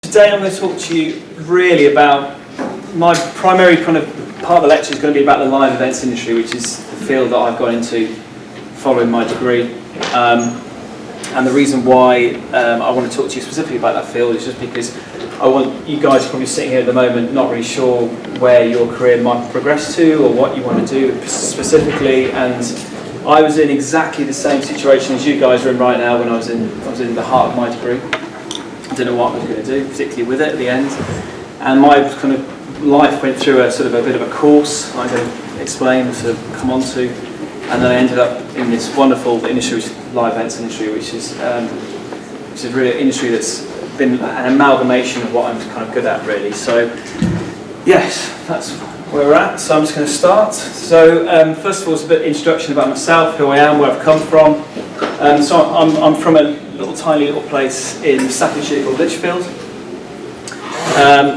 Today I'm going to talk to you really about my primary kind of part of the lecture is going to be about the live events industry, which is the field that I've gone into following my degree. And the reason why I want to talk to you specifically about that field is just because I want you guys probably sitting here at the moment not really sure where your career might progress to or what you want to do specifically. And I was in exactly the same situation as you guys are in right now when I was in the heart of my degree. I didn't know what I was going to do, particularly with it at the end. And my kind of life went through a sort of a bit of a course I'm going to explain and sort of come on to. And then I ended up in this wonderful industry, which is the live events industry, which is really an industry that's been an amalgamation of what I'm kind of good at, really. So, yes, that's where we're at. So I'm just going to start. So, first of all, it's a bit of introduction about myself, who I am, where I've come from. So I'm from a tiny little place in Staffordshire called Lichfield.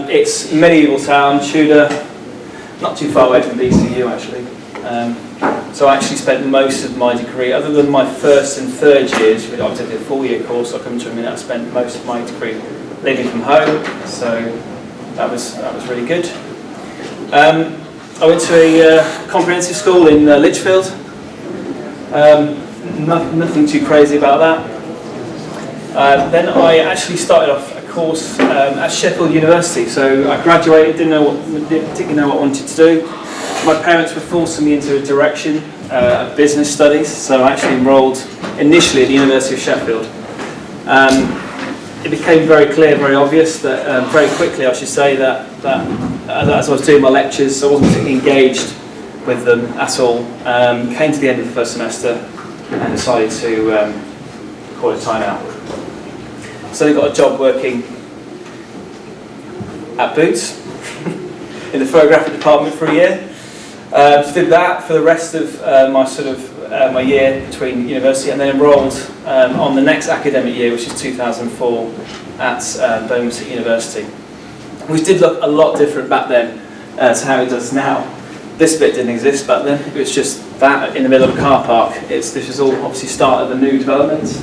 It's a medieval town, Tudor, not too far away from BCU actually. So I actually spent most of my degree, other than my first and third years, which I did a 4-year course, I'll come to in a minute, I spent most of my degree living from home, so that was really good. I went to a comprehensive school in Lichfield. Nothing too crazy about that. Then I actually started off a course at Sheffield University, so I graduated, didn't particularly know what I wanted to do. My parents were forcing me into a direction of business studies, so I actually enrolled initially at the University of Sheffield. It became very clear, very obvious that very quickly, I should say, that as I was doing my lectures, I wasn't particularly engaged with them at all. Came to the end of the first semester and decided to call it time out. So I got a job working at Boots in the photographic department for a year. Did that for the rest of my year between university, and then enrolled on the next academic year, which is 2004, at Birmingham City University, which did look a lot different back then to how it does now. This bit didn't exist back then. It was just that in the middle of a car park. This was all obviously start of the new development.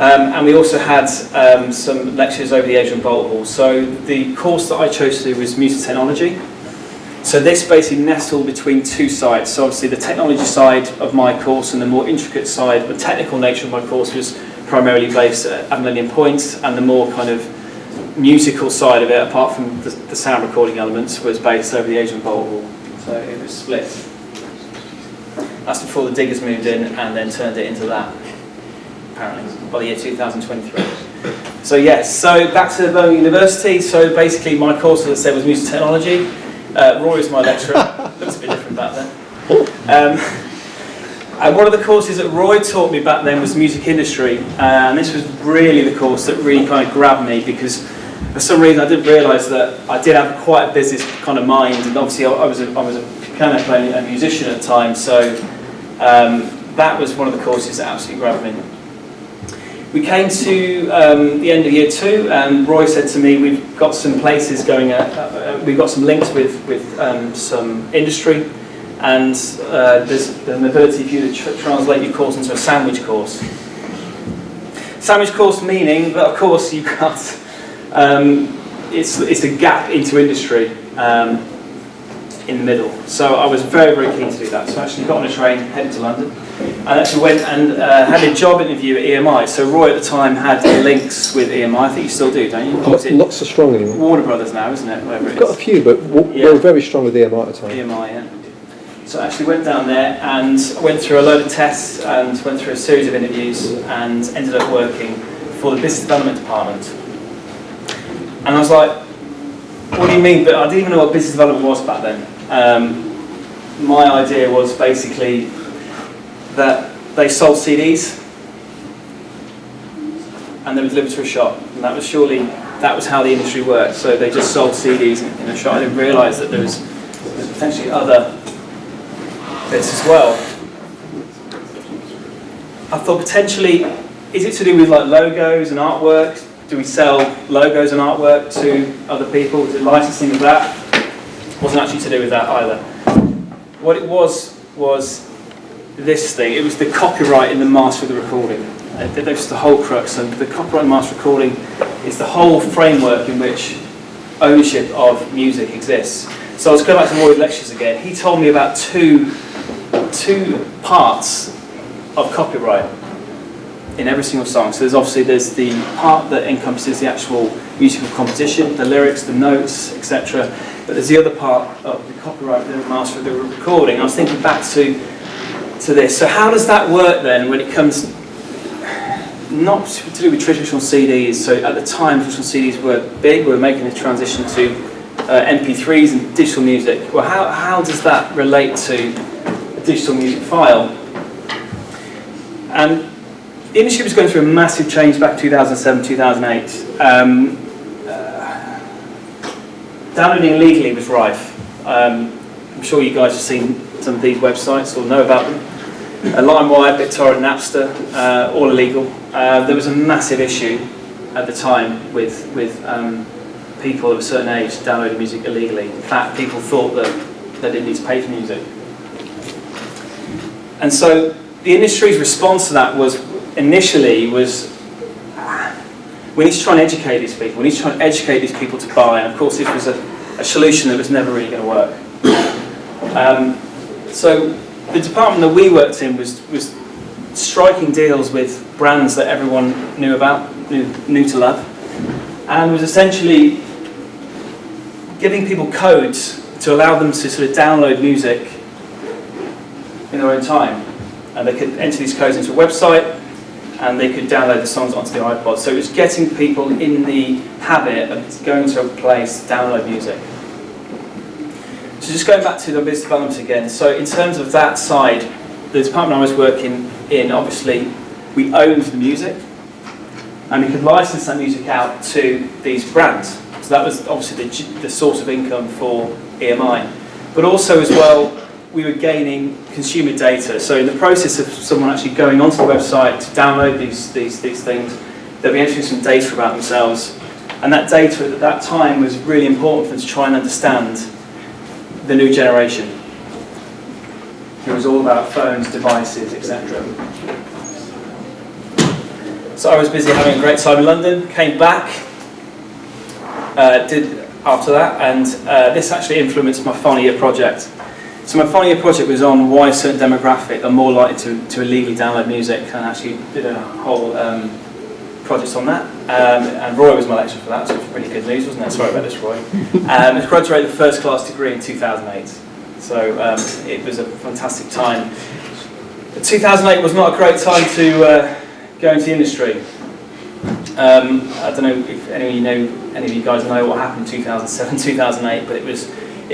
And we also had some lectures over the Adrian Bolt Hall. So the course that I chose to do was music technology. So this basically nestled between two sides. So obviously the technology side of my course and the more intricate side, the technical nature of my course was primarily based at Millennium Point, and the more kind of musical side of it, apart from the sound recording elements, was based over the Adrian Bolt Hall. So it was split. That's before the diggers moved in and then turned it into that, apparently, by the year 2023. So yes, so back to Birmingham University. So basically my course, as I said, was music technology. Roy was my lecturer. Looks a bit different back then. And one of the courses that Roy taught me back then was music industry, and this was really the course that really kind of grabbed me, because for some reason I didn't realise that I did have quite a business kind of mind, and obviously I was a piano player and a musician at the time, so that was one of the courses that absolutely grabbed me. We came to the end of year 2, and Roy said to me, we've got some places going, we've got some links with some industry, and there's an ability for you to translate your course into a sandwich course. Sandwich course meaning that, of course, you've got, it's a gap into industry in the middle. So I was very, very keen to do that. So I actually got on a train, headed to London, and actually went and had a job interview at EMI. So Roy at the time had links with EMI. I think you still do, don't you? Not so strong anymore. Warner Brothers now, isn't it? Whatever it is. Got a few, but we were very strong with EMI at the time. EMI, yeah. So I actually went down there and went through a load of tests and went through a series of interviews and ended up working for the business development department. And I was like, what do you mean? But I didn't even know what business development was back then. My idea was basically that they sold CDs and they were delivered to a shop, and that was how the industry worked. So they just sold CDs in a shop. I didn't realise that there was potentially other bits as well. I thought potentially, is it to do with like logos and artwork? Do we sell logos and artwork to other people? Is it licensing of that? Wasn't actually to do with that either. What it was this thing. It was the copyright in the master of the recording. That was the whole crux. And the copyright in master recording is the whole framework in which ownership of music exists. So I was going back to Roy's lectures again. He told me about two parts of copyright in every single song. So there's the part that encompasses the actual musical composition, the lyrics, the notes, etc. But there's the other part of the copyright, the master of the recording. I was thinking back to this. So how does that work then when it comes not to do with traditional CDs? So at the time, traditional CDs were big. We were making the transition to MP3s and digital music. Well, how does that relate to a digital music file? And the industry was going through a massive change back in 2007, 2008. Downloading illegally was rife. I'm sure you guys have seen some of these websites or know about them. LimeWire, BitTorrent, Napster, all illegal. There was a massive issue at the time with people of a certain age downloading music illegally. In fact, people thought that they didn't need to pay for music. And so the industry's response to that was, initially, we need to try and educate these people. We need to try and educate these people to buy. And of course, this was a solution that was never really going to work. So the department that we worked in was striking deals with brands that everyone knew about, knew to love, and was essentially giving people codes to allow them to sort of download music in their own time. And they could enter these codes into a website, and they could download the songs onto the iPod. So it was getting people in the habit of going to a place to download music. So just going back to the business development again, so in terms of that side, the department I was working in, obviously, we owned the music, and we could license that music out to these brands. So that was obviously the source of income for EMI. But also as well, we were gaining consumer data. So in the process of someone actually going onto the website to download these things, they'll be entering some data about themselves. And that data at that time was really important for them to try and understand the new generation. It was all about phones, devices, etc. So I was busy having a great time in London, came back, did after that, and this actually influenced my final year project. So my final year project was on why a certain demographic are more likely to illegally download music, and actually did a whole project on that. And Roy was my lecturer for that, so it was pretty good news, wasn't it? Sorry about this, Roy. I graduated with a first class degree in 2008, so it was a fantastic time. But 2008 was not a great time to go into the industry. I don't know if any of you guys know what happened in 2007, 2008, but it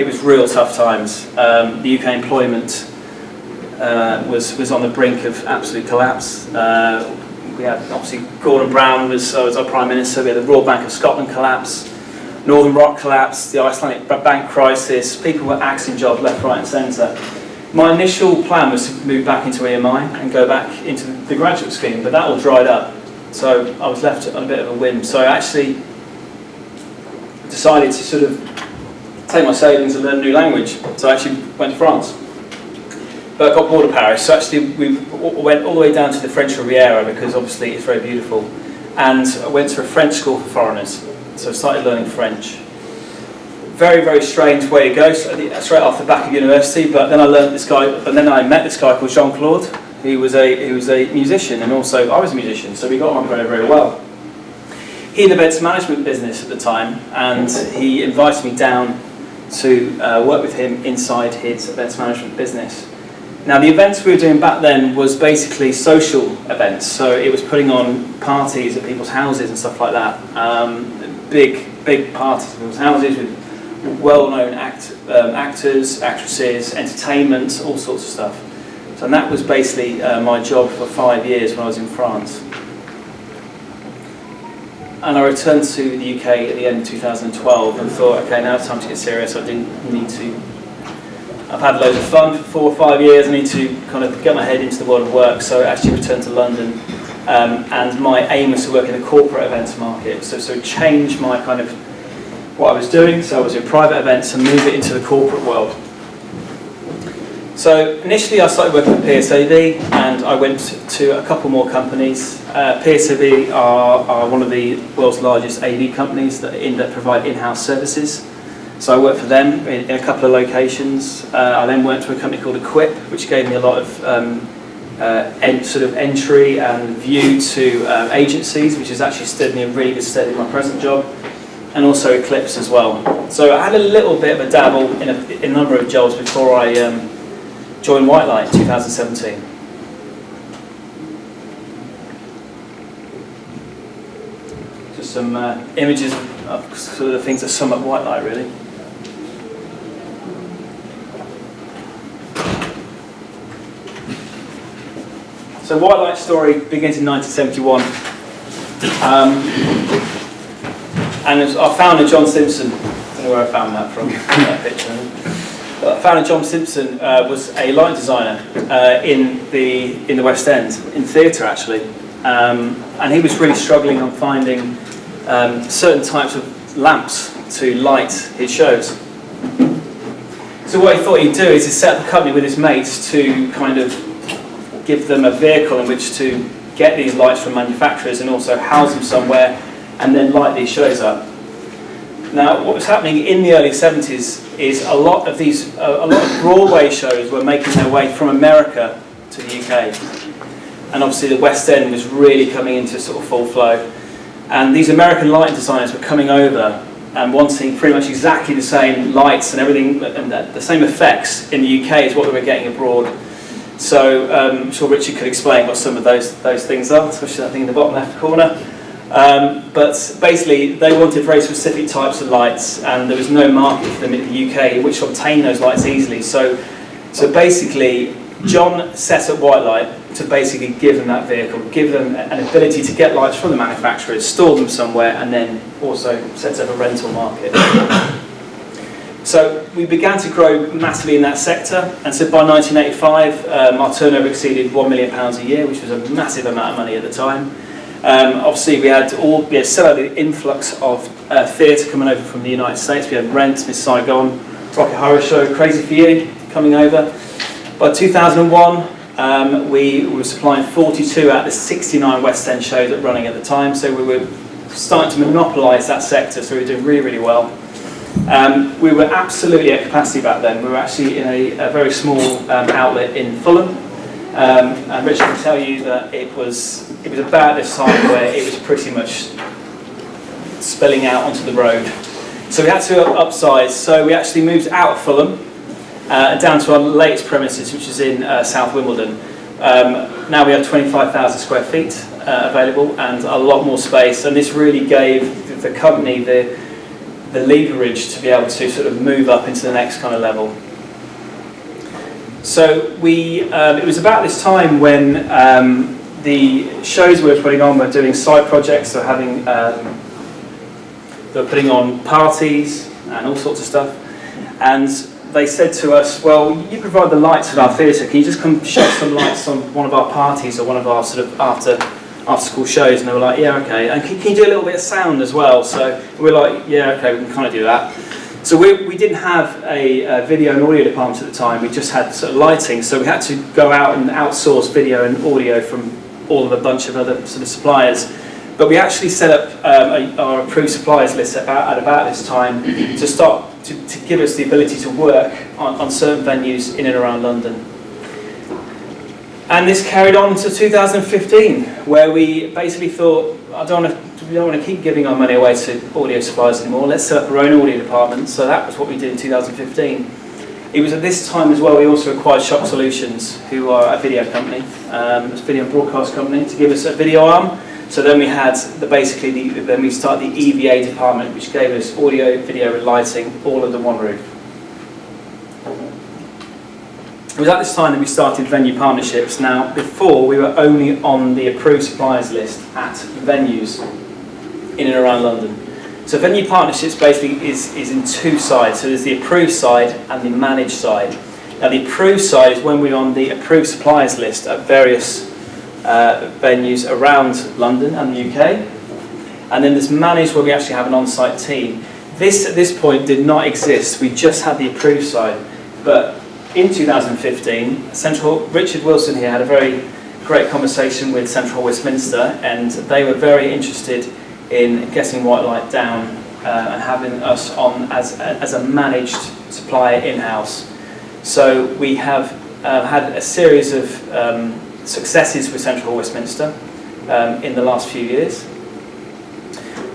was real tough times. The UK employment was on the brink of absolute collapse. We had, obviously, Gordon Brown was our Prime Minister. We had the Royal Bank of Scotland collapse, Northern Rock collapse, the Icelandic bank crisis. People were axing jobs left, right and centre. My initial plan was to move back into EMI and go back into the graduate scheme, but that all dried up. So I was left on a bit of a whim. So I actually decided to sort of take my savings and learn a new language. So I actually went to France. But I got bored of Paris, so actually we went all the way down to the French Riviera because obviously it's very beautiful. And I went to a French school for foreigners, so I started learning French. Very, very strange way to go, straight off the back of university, but then I met this guy called Jean-Claude, who was a musician, and also I was a musician, so we got on very, very well. He had an events management business at the time, and he invited me down to work with him inside his events management business. Now, the events we were doing back then was basically social events, so it was putting on parties at people's houses and stuff like that. Big parties at people's houses with well-known actors, actresses, entertainment, all sorts of stuff. So that was basically my job for 5 years when I was in France. And I returned to the UK at the end of 2012 and thought, okay, now it's time to get serious. I didn't need to. I've had loads of fun for 4 or 5 years. I need to kind of get my head into the world of work. So I actually returned to London, and my aim was to work in the corporate events market. So change my kind of what I was doing. So I was in private events and move it into the corporate world. So initially I started working at PSAV, and I went to a couple more companies. PSAV are one of the world's largest AV companies that provide in-house services. So I worked for them in a couple of locations. I then went to a company called Equip, which gave me a lot of sort of entry and view to agencies, which has actually stood me in really good stead in my present job, and also Eclipse as well. So I had a little bit of a dabble in a number of jobs before I joined White Light in 2017. Just some images of sort of the things that sum up White Light, really. So White Light's story begins in 1971. And our founder, John Simpson, I don't know where I found that from, that picture. Founder John Simpson was a light designer in the West End, in theatre actually. And he was really struggling on finding certain types of lamps to light his shows. So what he thought he'd do is he set up a company with his mates to kind of give them a vehicle in which to get these lights from manufacturers and also house them somewhere and then light these shows up. Now, what was happening in the early 70s is a lot of Broadway shows were making their way from America to the UK. And obviously the West End was really coming into sort of full flow. And these American lighting designers were coming over and wanting pretty much exactly the same lights and everything, and the same effects in the UK as what they were getting abroad. So I'm sure Richard could explain what some of those things are, especially that thing in the bottom left corner. But basically, they wanted very specific types of lights, and there was no market for them in the UK in which to obtain those lights easily. So basically, John set up White Light to basically give them that vehicle, give them an ability to get lights from the manufacturers, store them somewhere, and then also set up a rental market. So we began to grow massively in that sector, and so by 1985 our turnover exceeded £1 million a year, which was a massive amount of money at the time. Obviously we had still had the influx of theatre coming over from the United States. We had Rent, Miss Saigon, Rocket Horror Show, Crazy for You coming over. By 2001 we were supplying 42 out of the 69 West End shows that were running at the time, so we were starting to monopolise that sector, so we were doing really, really well. We were absolutely at capacity back then. We were actually in a very small outlet in Fulham, and Richard can tell you that it was about this time where it was pretty much spilling out onto the road. So we had to upsize. So we actually moved out of Fulham down to our latest premises, which is in South Wimbledon. Now we have 25,000 square feet available and a lot more space, and this really gave the company the leverage to be able to sort of move up into the next kind of level. So it was about this time when the shows we were putting on were doing side projects, so having they were putting on parties and all sorts of stuff, and they said to us, well, you provide the lights at our theatre, can you just come show some lights on one of our parties or one of our sort of after school shows? And they were like, yeah, okay, and can you do a little bit of sound as well? So we were like, yeah, okay, we can kind of do that. So we didn't have a video and audio department at the time, we just had sort of lighting, so we had to go out and outsource video and audio from all of a bunch of other sort of suppliers. But we actually set up our approved suppliers list at about this time to start to give us the ability to work on certain venues in and around London. And this carried on to 2015, where we basically thought, we don't want to keep giving our money away to audio suppliers anymore, let's set up our own audio department. So that was what we did in 2015. It was at this time as well we also acquired Shock Solutions, who are a video company, a video and broadcast company, to give us a video arm. So then we had then we started the EVA department, which gave us audio, video and lighting all under one roof. It was at this time that we started venue partnerships. Now, before we were only on the approved suppliers list at venues in and around London. So venue partnerships basically is in two sides. So there's the approved side and the managed side. Now the approved side is when we're on the approved suppliers list at various venues around London and the UK. And then there's managed where we actually have an on-site team. This at this point did not exist. We just had the approved side. But in 2015, Richard Wilson here had a very great conversation with Central Westminster, and they were very interested in getting white light down and having us on as a managed supplier in-house. So we have had a series of successes with Central Westminster in the last few years.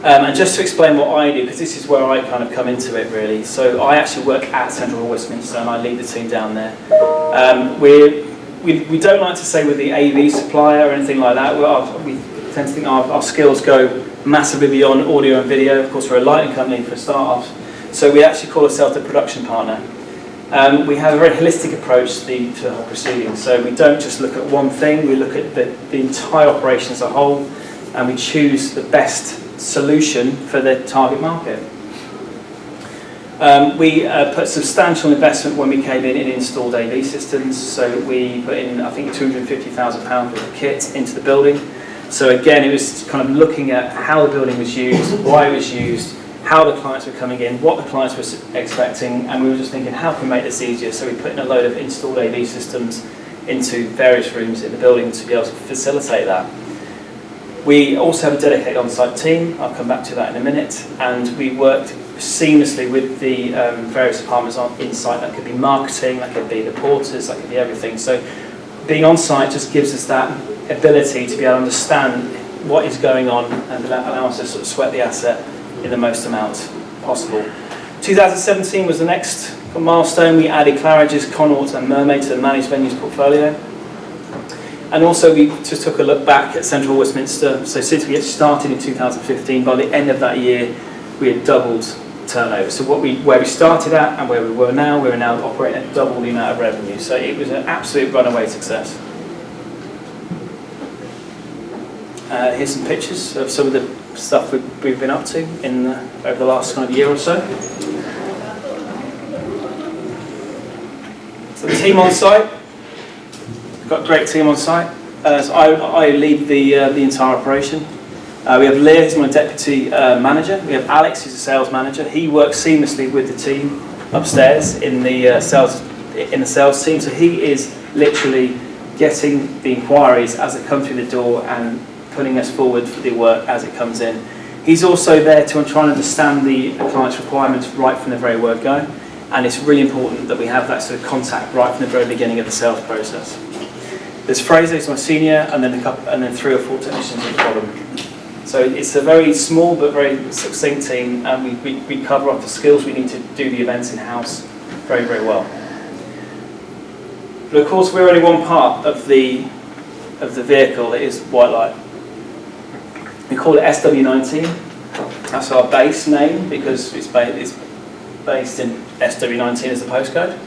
And just to explain what I do, because this is where I kind of come into it really. So I actually work at Central Westminster and I lead the team down there. We don't like to say we're the AV supplier or anything like that. We tend to think our skills go massively beyond audio and video. Of course, we're a lighting company for a start off. So we actually call ourselves the production partner. We have a very holistic approach to the whole proceeding. So we don't just look at one thing, we look at the entire operation as a whole, and we choose the best solution for the target market. We put substantial investment when we came in installed AV systems. So we put in, I think, £250,000 worth of kit into the building. So again, it was kind of looking at how the building was used, why it was used, how the clients were coming in, what the clients were expecting, and we were just thinking, how can we make this easier? So we put in a load of installed AV systems into various rooms in the building to be able to facilitate that. We also have a dedicated on-site team. I'll come back to that in a minute. And we worked seamlessly with the various departments in site. That could be marketing, that could be the porters, that could be everything. So being on site just gives us that ability to be able to understand what is going on and allow us to sort of sweat the asset in the most amount possible. 2017 was the next milestone. We added Claridge's, Connaught and Mermaid to the managed venues portfolio. And also we just took a look back at Central Westminster. So since we had started in 2015, by the end of that year, we had doubled turnover. So where we started at and where we were now, we're now operating at double the amount of revenue. So it was an absolute runaway success. Here's some pictures of some of the stuff we've been up to over the last kind of year or so. So the team on site. We've got a great team on site. So I lead the entire operation. We have Leah, who's my deputy manager. We have Alex, who's a sales manager. He works seamlessly with the team upstairs in the sales team. So he is literally getting the inquiries as they come through the door and putting us forward for the work as it comes in. He's also there to try and understand the client's requirements right from the very word go. And it's really important that we have that sort of contact right from the very beginning of the sales process. There's Fraser, who's my senior, and then 3 or 4 technicians at the bottom. So it's a very small but very succinct team, and we cover off the skills we need to do the events in-house very, very well. But of course, we're only one part of the vehicle that is white light. We call it SW19. That's our base name because it's based in SW19 as the postcode.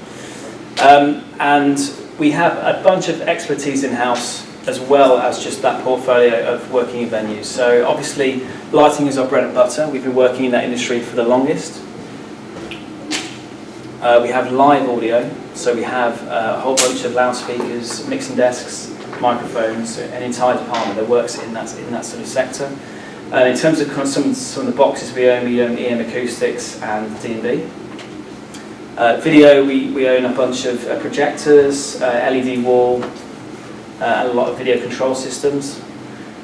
And we have a bunch of expertise in-house as well as just that portfolio of working in venues. So obviously lighting is our bread and butter. We've been working in that industry for the longest. We have live audio, so we have a whole bunch of loudspeakers, mixing desks, microphones, an entire department that works in that sort of sector. In terms of kind of some of the boxes we own EM Acoustics and D&B. Video, we own a bunch of projectors, LED wall, and a lot of video control systems.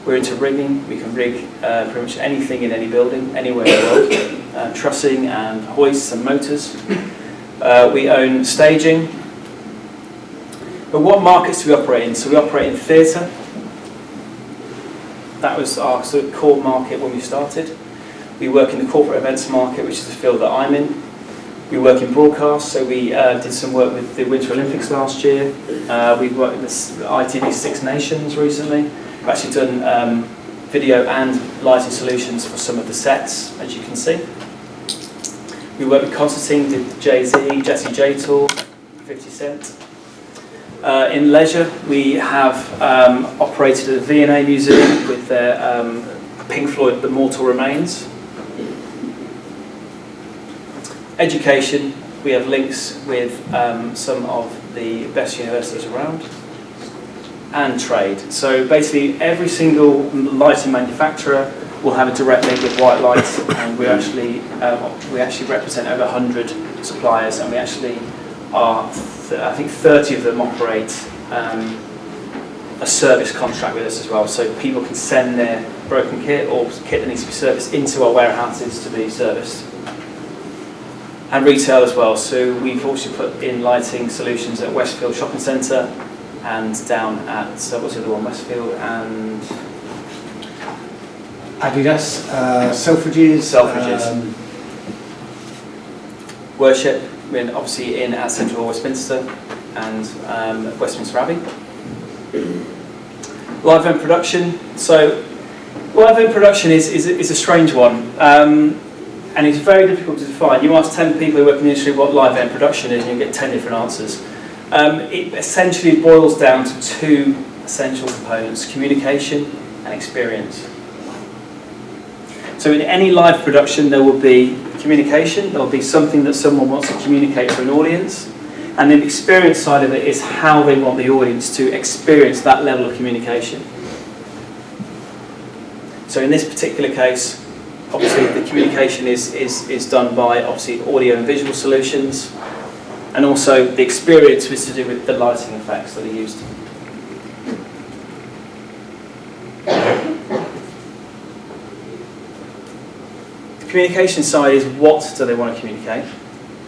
We're into rigging. We can rig pretty much anything in any building, anywhere in the world. Trussing and hoists and motors. We own staging. But what markets do we operate in? So we operate in theatre. That was our sort of core market when we started. We work in the corporate events market, which is the field that I'm in. We work in broadcast, so we did some work with the Winter Olympics last year. We've worked with ITV Six Nations recently. We've actually done video and lighting solutions for some of the sets, as you can see. We work with Constantine, did Jay-Z, Jesse J Tour, 50 Cent. In leisure, we have operated at the V&A Museum with their Pink Floyd, The Mortal Remains. Education, we have links with some of the best universities around. And trade. So basically every single lighting manufacturer will have a direct link with white light, and we actually represent over 100 suppliers, and we actually are I think 30 of them operate a service contract with us as well, so people can send their broken kit or kit that needs to be serviced into our warehouses to be serviced. And retail as well, so we've also put in lighting solutions at Westfield Shopping Centre and down at, what's the other one, Westfield and... Adidas, Selfridges. Worship, we're obviously in at Central Westminster and Westminster Abbey. Live event production. So, live event production is a strange one, and it's very difficult to define. You ask 10 people who work in the industry what live event production is, and you get 10 different answers. It essentially boils down to two essential components: communication and experience. So, in any live production, there will be communication. There will be something that someone wants to communicate to an audience. And the experience side of it is how they want the audience to experience that level of communication. So in this particular case, obviously the communication is done by obviously audio and visual solutions, and also the experience was to do with the lighting effects that are used. The communication side is what do they want to communicate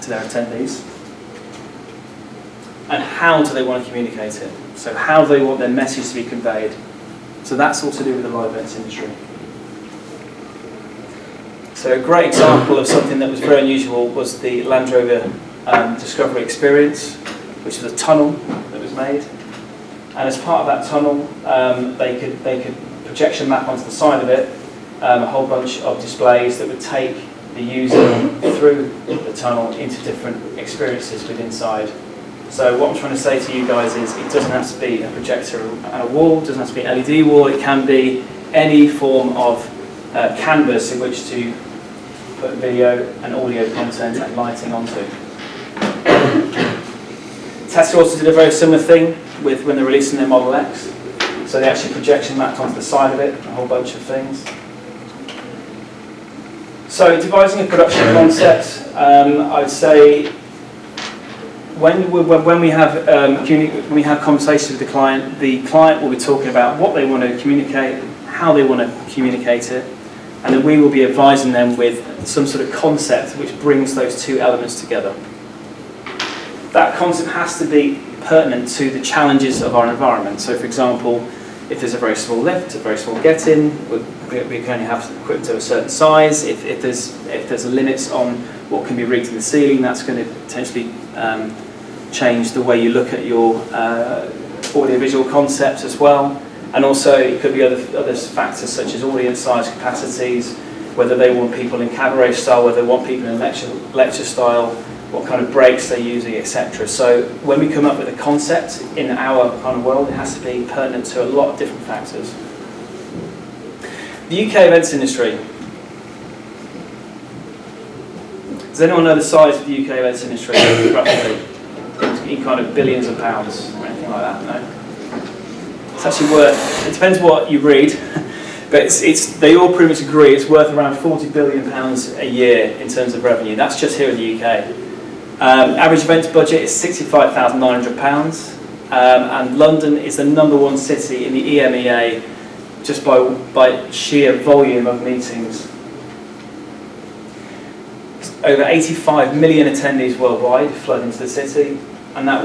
to their attendees, and how do they want to communicate it? So how do they want their message to be conveyed? So that's all to do with the live events industry. So a great example of something that was very unusual was the Land Rover Discovery Experience, which was a tunnel that was made. And as part of that tunnel, they could projection map onto the side of it a whole bunch of displays that would take the user through the tunnel into different experiences within inside. So what I'm trying to say to you guys is it doesn't have to be a projector and a wall, it doesn't have to be an LED wall, it can be any form of canvas in which to put video and audio content and lighting onto. Tesla also did a very similar thing with when they're releasing their Model X. So they actually projection mapped onto the side of it, a whole bunch of things. So devising a production concept, I'd say when we have conversations with the client will be talking about what they want to communicate, how they want to communicate it, and then we will be advising them with some sort of concept which brings those two elements together. That concept has to be pertinent to the challenges of our environment. So for example, if there's a very small lift, a very small get-in, we can only have equipment to a certain size. If there's limits on what can be rigged in the ceiling, that's going to potentially change the way you look at your audiovisual concepts as well. And also it could be other factors such as audience size, capacities, whether they want people in cabaret style, whether they want people in lecture style, what kind of breaks they're using, etc. So when we come up with a concept in our kind of world, it has to be pertinent to a lot of different factors. The UK events industry. Does anyone know the size of the UK events industry, roughly? In kind of billions of pounds or anything like that, no? It's actually worth, it depends what you read, but they all pretty much agree it's worth around £40 billion a year in terms of revenue. That's just here in the UK. Average events budget is £65,900, and London is the #1 city in the EMEA just by sheer volume of meetings. Over 85 million attendees worldwide flood into the city, and that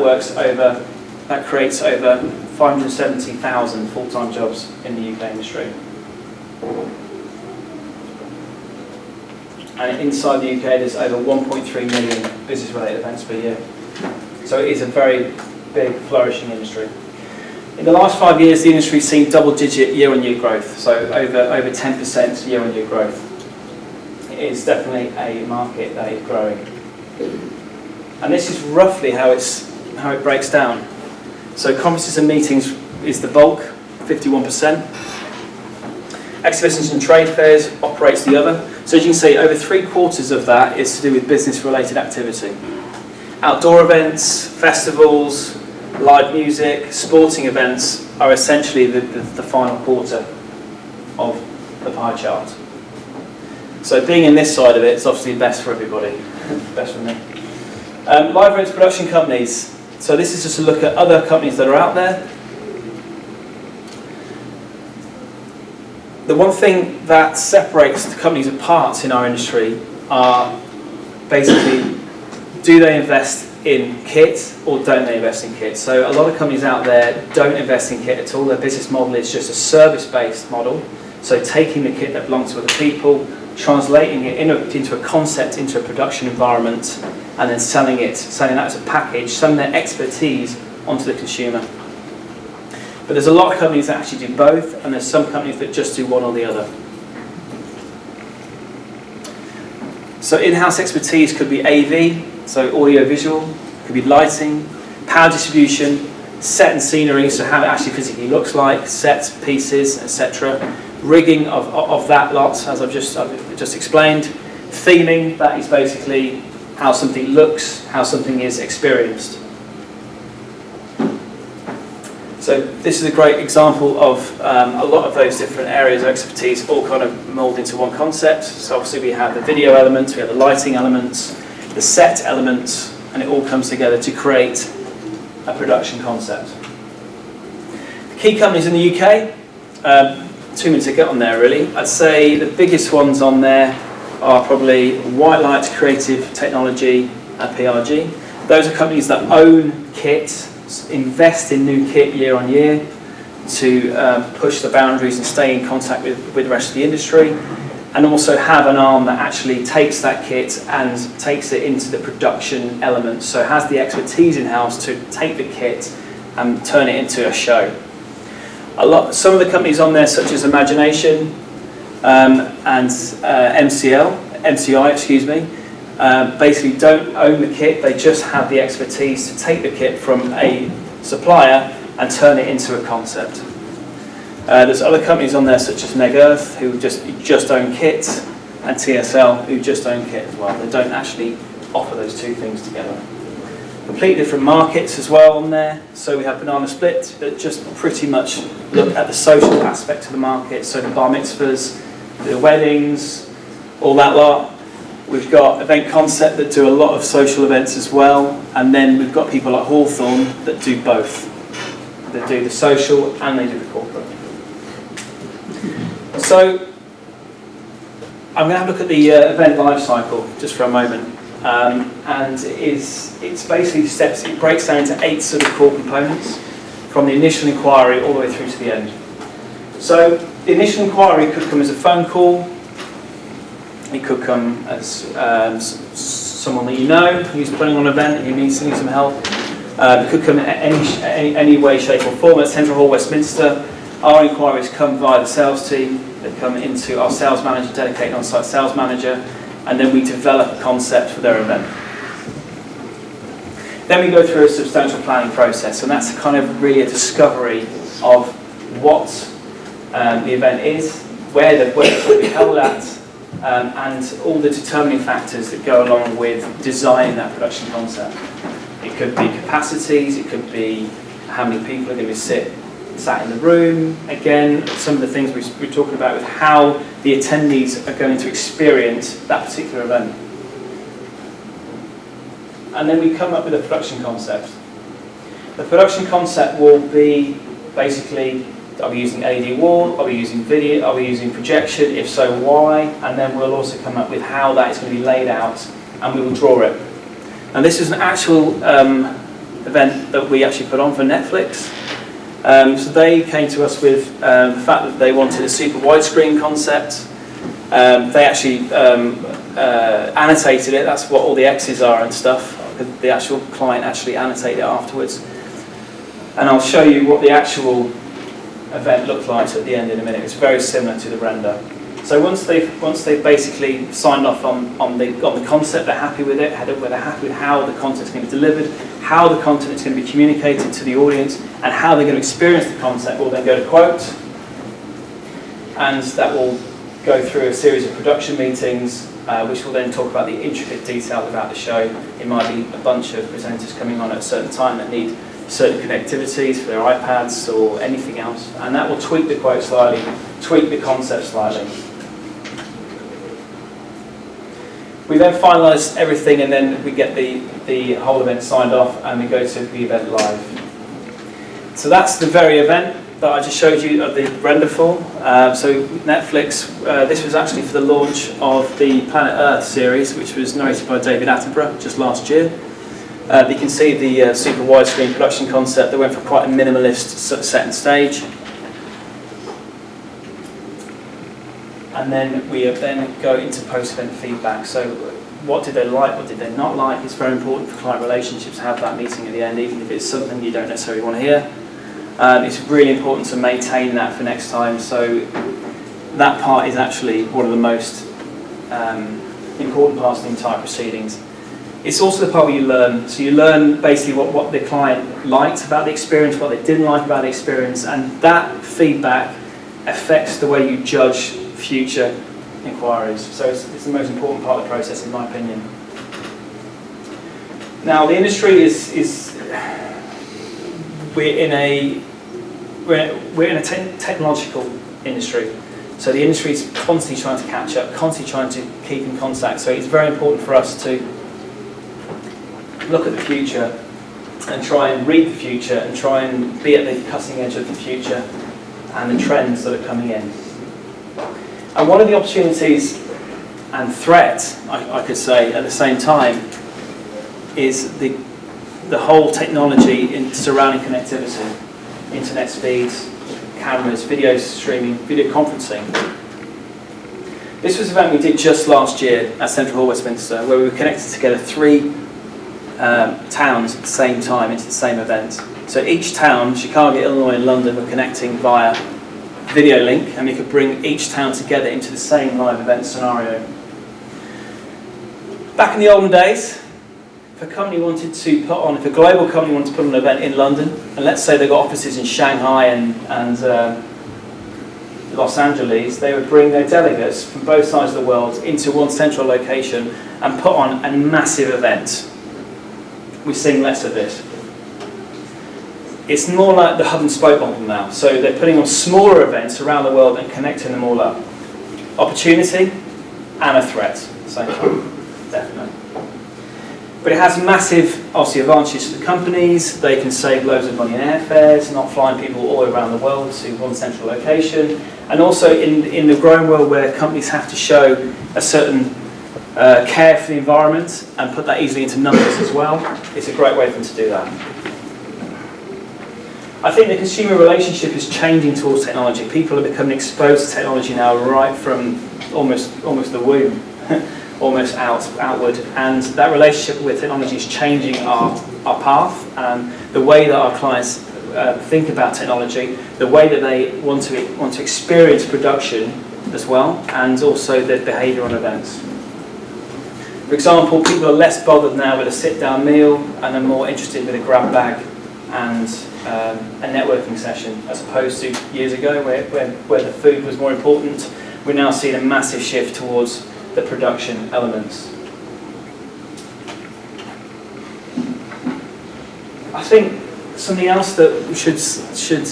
creates over 570,000 full-time jobs in the UK industry. And inside the UK there's over 1.3 million business-related events per year. So it is a very big, flourishing industry. In the last 5 years the industry's seen double-digit year-on-year growth, so over 10% year-on-year growth. It is definitely a market that is growing. And this is roughly how it breaks down. So conferences and meetings is the bulk, 51%. Exhibitions and trade fairs operates the other. So as you can see, over 3/4 of that is to do with business-related activity. Outdoor events, festivals, live music, sporting events are essentially the final quarter of the pie chart. So being in this side of it is obviously best for everybody, best for me. Live events production companies. So this is just a look at other companies that are out there. The one thing that separates the companies apart in our industry are basically, do they invest in kit or don't they invest in kit? So a lot of companies out there don't invest in kit at all. Their business model is just a service-based model. So taking the kit that belongs to other people, translating it into a concept, into a production environment, and then selling that as a package, selling their expertise onto the consumer. But there's a lot of companies that actually do both, and there's some companies that just do one or the other. So in-house expertise could be AV, so audio-visual, could be lighting, power distribution, set and scenery, so how it actually physically looks like, sets, pieces, etc. Rigging of that lot, as I've just explained. Theming, that is basically how something looks, how something is experienced. So this is a great example of a lot of those different areas of expertise all kind of mould into one concept. So obviously we have the video elements, we have the lighting elements, the set elements, and it all comes together to create a production concept. The key companies in the UK, 2 minutes to get on there really. I'd say the biggest ones on there are probably White Light, Creative Technology and PRG. Those are companies that own kit, invest in new kit year on year to push the boundaries and stay in contact with the rest of the industry, and also have an arm that actually takes that kit and takes it into the production element, so has the expertise in-house to take the kit and turn it into a show. Some of the companies on there, such as Imagination and MCI, basically don't own the kit, they just have the expertise to take the kit from a supplier and turn it into a concept. There's other companies on there such as Meg Earth, who just own kit, and TSL, who just own kit as well. They don't actually offer those two things together. Completely different markets as well on there. So we have Banana Split that just pretty much look at the social aspect of the market, so the bar mitzvahs, the weddings, all that lot. We've got Event Concept that do a lot of social events as well, and then we've got people like Hawthorne that do both. They do the social and they do the corporate. So I'm going to have a look at the event life cycle just for a moment, and it's basically steps. It breaks down into 8 sort of core components, from the initial inquiry all the way through to the end. So the initial inquiry could come as a phone call. It could come as someone that you know who's putting on an event and who needs some help. It could come in any way, shape or form. At Central Hall, Westminster, our inquiries come via the sales team. They come into our sales manager, dedicated on-site sales manager, and then we develop a concept for their event. Then we go through a substantial planning process, and that's kind of really a discovery of what the event is, where it's going to be held at, and all the determining factors that go along with designing that production concept. It could be capacities, it could be how many people are going to be sat in the room. Again, some of the things we're talking about with how the attendees are going to experience that particular event. And then we come up with a production concept. The production concept will be basically, are we using LED wall, are we using video, are we using projection, if so why, and then we'll also come up with how that is going to be laid out, and we will draw it. And this is an actual event that we actually put on for Netflix. So they came to us with the fact that they wanted a super widescreen concept. They actually annotated it, that's what all the X's are and stuff. The actual client actually annotated it afterwards. And I'll show you what the actual event looked like at the end in a minute. It's very similar to the render. So once they've basically signed off on the concept, they're happy with it, they're happy with how the content's going to be delivered, how the content is going to be communicated to the audience, and how they're going to experience the concept, we'll then go to quote, and that will go through a series of production meetings, which will then talk about the intricate detail about the show. It might be a bunch of presenters coming on at a certain time that need certain connectivities for their iPads or anything else, and that will tweak the quote slightly, tweak the concept slightly. We then finalise everything, and then we get the whole event signed off, and we go to the event live. So that's the very event that I just showed you of the render for. So Netflix, this was actually for the launch of the Planet Earth series, which was narrated by David Attenborough just last year. You can see the super widescreen production concept that went for quite a minimalist set and stage. And then we then go into post-event feedback. So what did they like, what did they not like? It's very important for client relationships to have that meeting at the end, even if it's something you don't necessarily want to hear. It's really important to maintain that for next time. So that part is actually one of the most important parts of the entire proceedings. It's also the part where you learn. So you learn basically what the client liked about the experience, what they didn't like about the experience, and that feedback affects the way you judge future inquiries. So it's the most important part of the process, in my opinion. Now, the industry is we're in a technological industry. So the industry is constantly trying to catch up, constantly trying to keep in contact. So it's very important for us to look at the future and try and read the future and try and be at the cutting edge of the future and the trends that are coming in. And one of the opportunities and threat, I could say, at the same time, is the whole technology in surrounding connectivity, internet speeds, cameras, video streaming, video conferencing. This was an event we did just last year at Central Hall, Westminster, where we were connected together 3 towns at the same time into the same event. So each town, Chicago, Illinois and London, were connecting via video link, and we could bring each town together into the same live event scenario. Back in the olden days, if a company wanted to put on, if a global company wanted to put on an event in London, and let's say they got offices in Shanghai and Los Angeles, they would bring their delegates from both sides of the world into one central location and put on a massive event. We're seeing less of this. It's more like the hub and spoke model now. So they're putting on smaller events around the world and connecting them all up. Opportunity and a threat at the same time, definitely. But it has massive, obviously, advantages to the companies. They can save loads of money in airfares, not flying people all around the world to one central location. And also in the growing world where companies have to show a certain care for the environment and put that easily into numbers as well, it's a great way for them to do that. I think the consumer relationship is changing towards technology. People are becoming exposed to technology now right from almost the womb, almost outward. And that relationship with technology is changing our path and the way that our clients think about technology, the way that they want to experience production as well, and also their behaviour on events. For example, people are less bothered now with a sit-down meal and are more interested with a grab bag and a networking session, as opposed to years ago where the food was more important. We're now seeing a massive shift towards the production elements. I think something else that should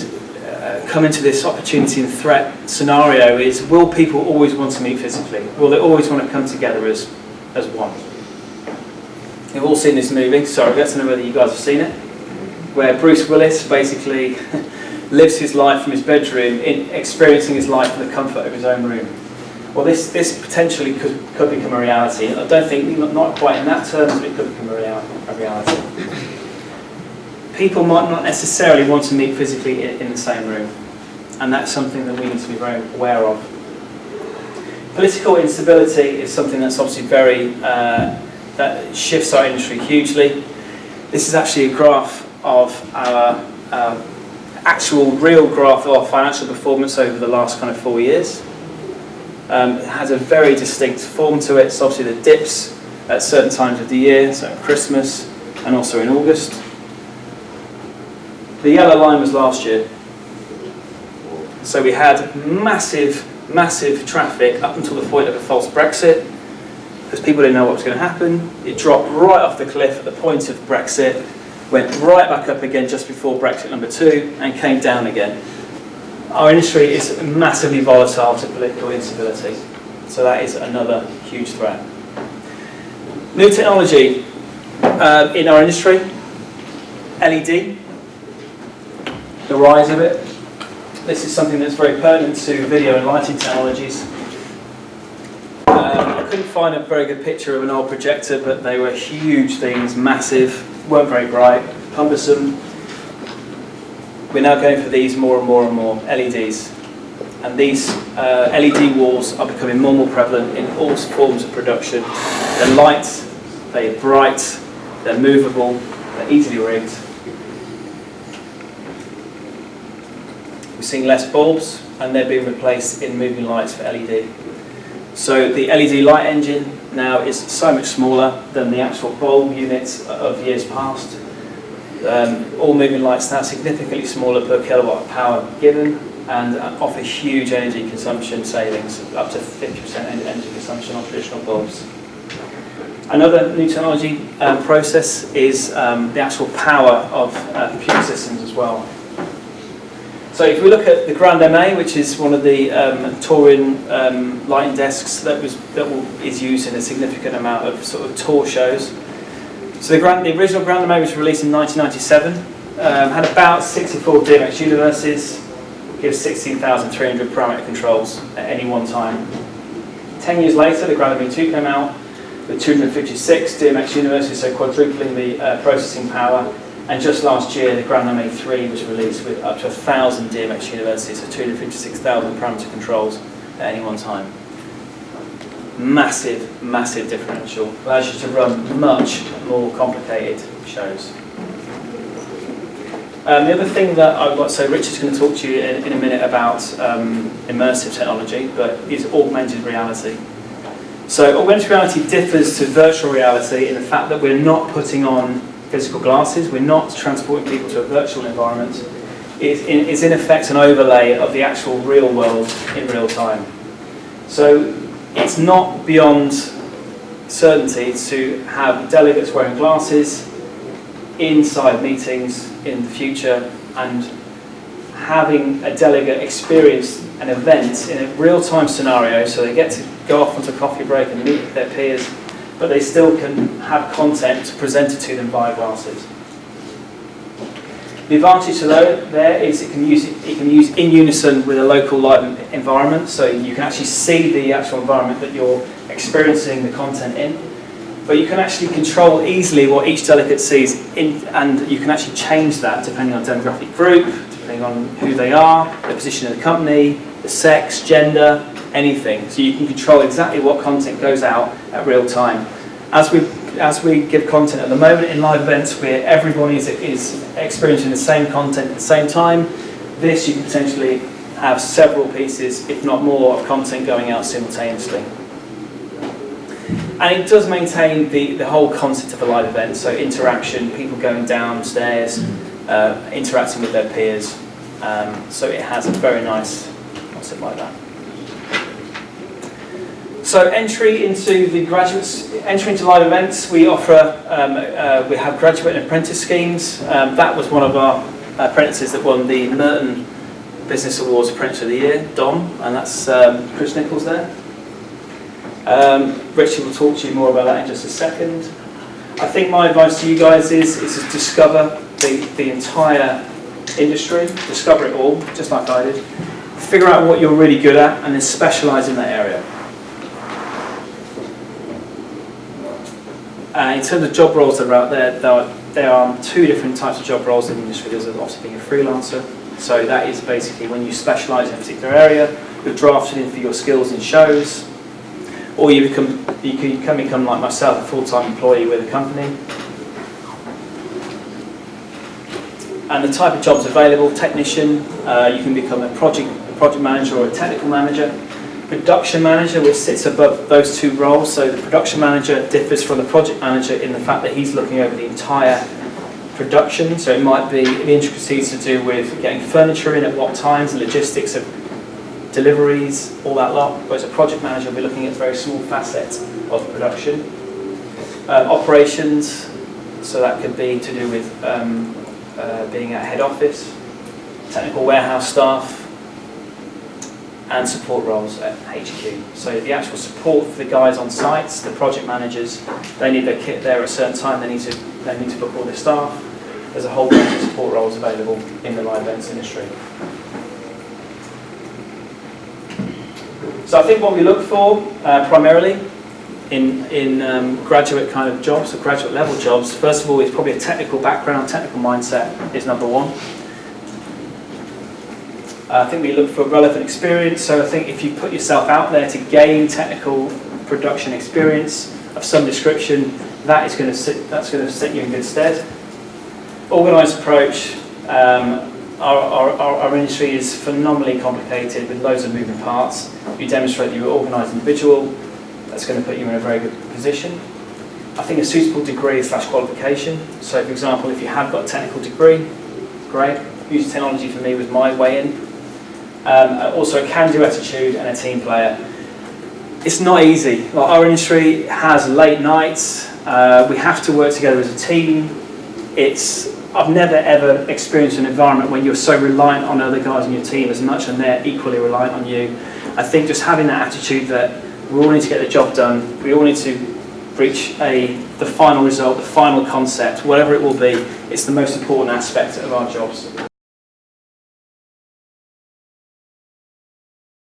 come into this opportunity and threat scenario is, will people always want to meet physically? Will they always want to come together as one? You've all seen this movie, Surrogates, I don't know whether you guys have seen it, where Bruce Willis basically lives his life from his bedroom, experiencing his life in the comfort of his own room. Well, this potentially could become a reality. I don't think, not quite in that terms, but it could become a reality. People might not necessarily want to meet physically in the same room, and that's something that we need to be very aware of. Political instability is something that's obviously that shifts our industry hugely. This is actually a graph of our actual real graph of our financial performance over the last kind of 4 years. It has a very distinct form to it. So obviously the dips at certain times of the year, so at Christmas and also in August. The yellow line was last year. So we had massive traffic up until the point of a false Brexit, because people didn't know what was going to happen. It dropped right off the cliff at the point of Brexit, went right back up again just before Brexit number 2, and came down again. Our industry is massively volatile to political instability, so that is another huge threat. New technology in our industry, LED, the rise of it. This is something that's very pertinent to video and lighting technologies. I couldn't find a very good picture of an old projector, but they were huge things, massive, weren't very bright, cumbersome. We're now going for these more and more and more, LEDs. And these LED walls are becoming more and more prevalent in all forms of production. They're light, they're bright, they're movable, they're easily rigged. We're seeing less bulbs, and they're being replaced in moving lights for LED. So the LED light engine now is so much smaller than the actual bulb units of years past. All moving lights now significantly smaller per kilowatt of power given, and offer huge energy consumption savings, up to 50% energy consumption on traditional bulbs. Another new technology process is the actual power of computer systems as well. So if we look at the Grand MA, which is one of the touring lighting desks that is used in a significant amount of sort of tour shows. So the original Grand MA was released in 1997, had about 64 DMX universes, gives 16,300 parameter controls at any one time. 10 years later, the Grand MA 2 came out with 256 DMX universes, so quadrupling the processing power. And just last year, the Grand MA 3 was released with up to 1,000 DMX universes, so 256,000 parameter controls at any one time. Massive, massive differential. Allows you to run much more complicated shows. The other thing that I've got, so Richard's going to talk to you in a minute about immersive technology, but is augmented reality. So augmented reality differs to virtual reality in the fact that we're not putting on physical glasses, we're not transporting people to a virtual environment. It's in effect an overlay of the actual real world in real time. So it's not beyond certainty to have delegates wearing glasses inside meetings in the future and having a delegate experience an event in a real-time scenario, so they get to go off onto a coffee break and meet their peers, but they still can have content presented to them via glasses. The advantage to there is it can use in unison with a local live environment, so you can actually see the actual environment that you're experiencing the content in, but you can actually control easily what each delegate sees, and you can actually change that depending on demographic group, depending on who they are, the position of the company, the sex, gender, anything. So you can control exactly what content goes out at real time. As we give content at the moment in live events where everybody is experiencing the same content at the same time, this you can potentially have several pieces, if not more, of content going out simultaneously. And it does maintain the whole concept of a live event, so interaction, people going downstairs, interacting with their peers. So it has a very nice concept like that. So entry into live events, we offer, we have graduate and apprentice schemes. That was one of our apprentices that won the Merton Business Awards Apprentice of the Year, Dom, and that's Chris Nichols there. Richard will talk to you more about that in just a second. I think my advice to you guys is to discover the entire industry, discover it all, just like I did. Figure out what you're really good at and then specialise in that area. In terms of job roles that are out there, there are two different types of job roles in the industry. There's obviously being a freelancer, so that is basically when you specialise in a particular area, you're drafted in for your skills in shows, or you can become like myself, a full-time employee with a company. And the type of jobs available: technician, you can become a project manager or a technical manager. Production manager, which sits above those two roles. So the production manager differs from the project manager in the fact that he's looking over the entire production. So it might be the intricacies to do with getting furniture in at what times, the logistics of deliveries, all that lot. Whereas a project manager will be looking at very small facets of production. Operations, so that could be to do with being at head office, technical warehouse staff, and support roles at HQ. So the actual support for the guys on sites, the project managers, they need their kit there at a certain time, they need to book all their staff. There's a whole bunch of support roles available in the live events industry. So I think what we look for primarily in graduate kind of jobs, or graduate level jobs, first of all, is probably a technical background, technical mindset is number one. I think we look for relevant experience, so I think if you put yourself out there to gain technical production experience of some description, that's going to set you in good stead. Organised approach. Our industry is phenomenally complicated with loads of moving parts. If you demonstrate that you're an organised individual, that's going to put you in a very good position. I think a suitable degree / qualification. So for example, if you have got a technical degree, great. User technology for me was my way in. Also a can-do attitude and a team player. It's not easy. Like, our industry has late nights. We have to work together as a team. I've never ever experienced an environment when you're so reliant on other guys in your team as much, and they're equally reliant on you. I think just having that attitude that we all need to get the job done, we all need to reach the final result, the final concept, whatever it will be, it's the most important aspect of our jobs.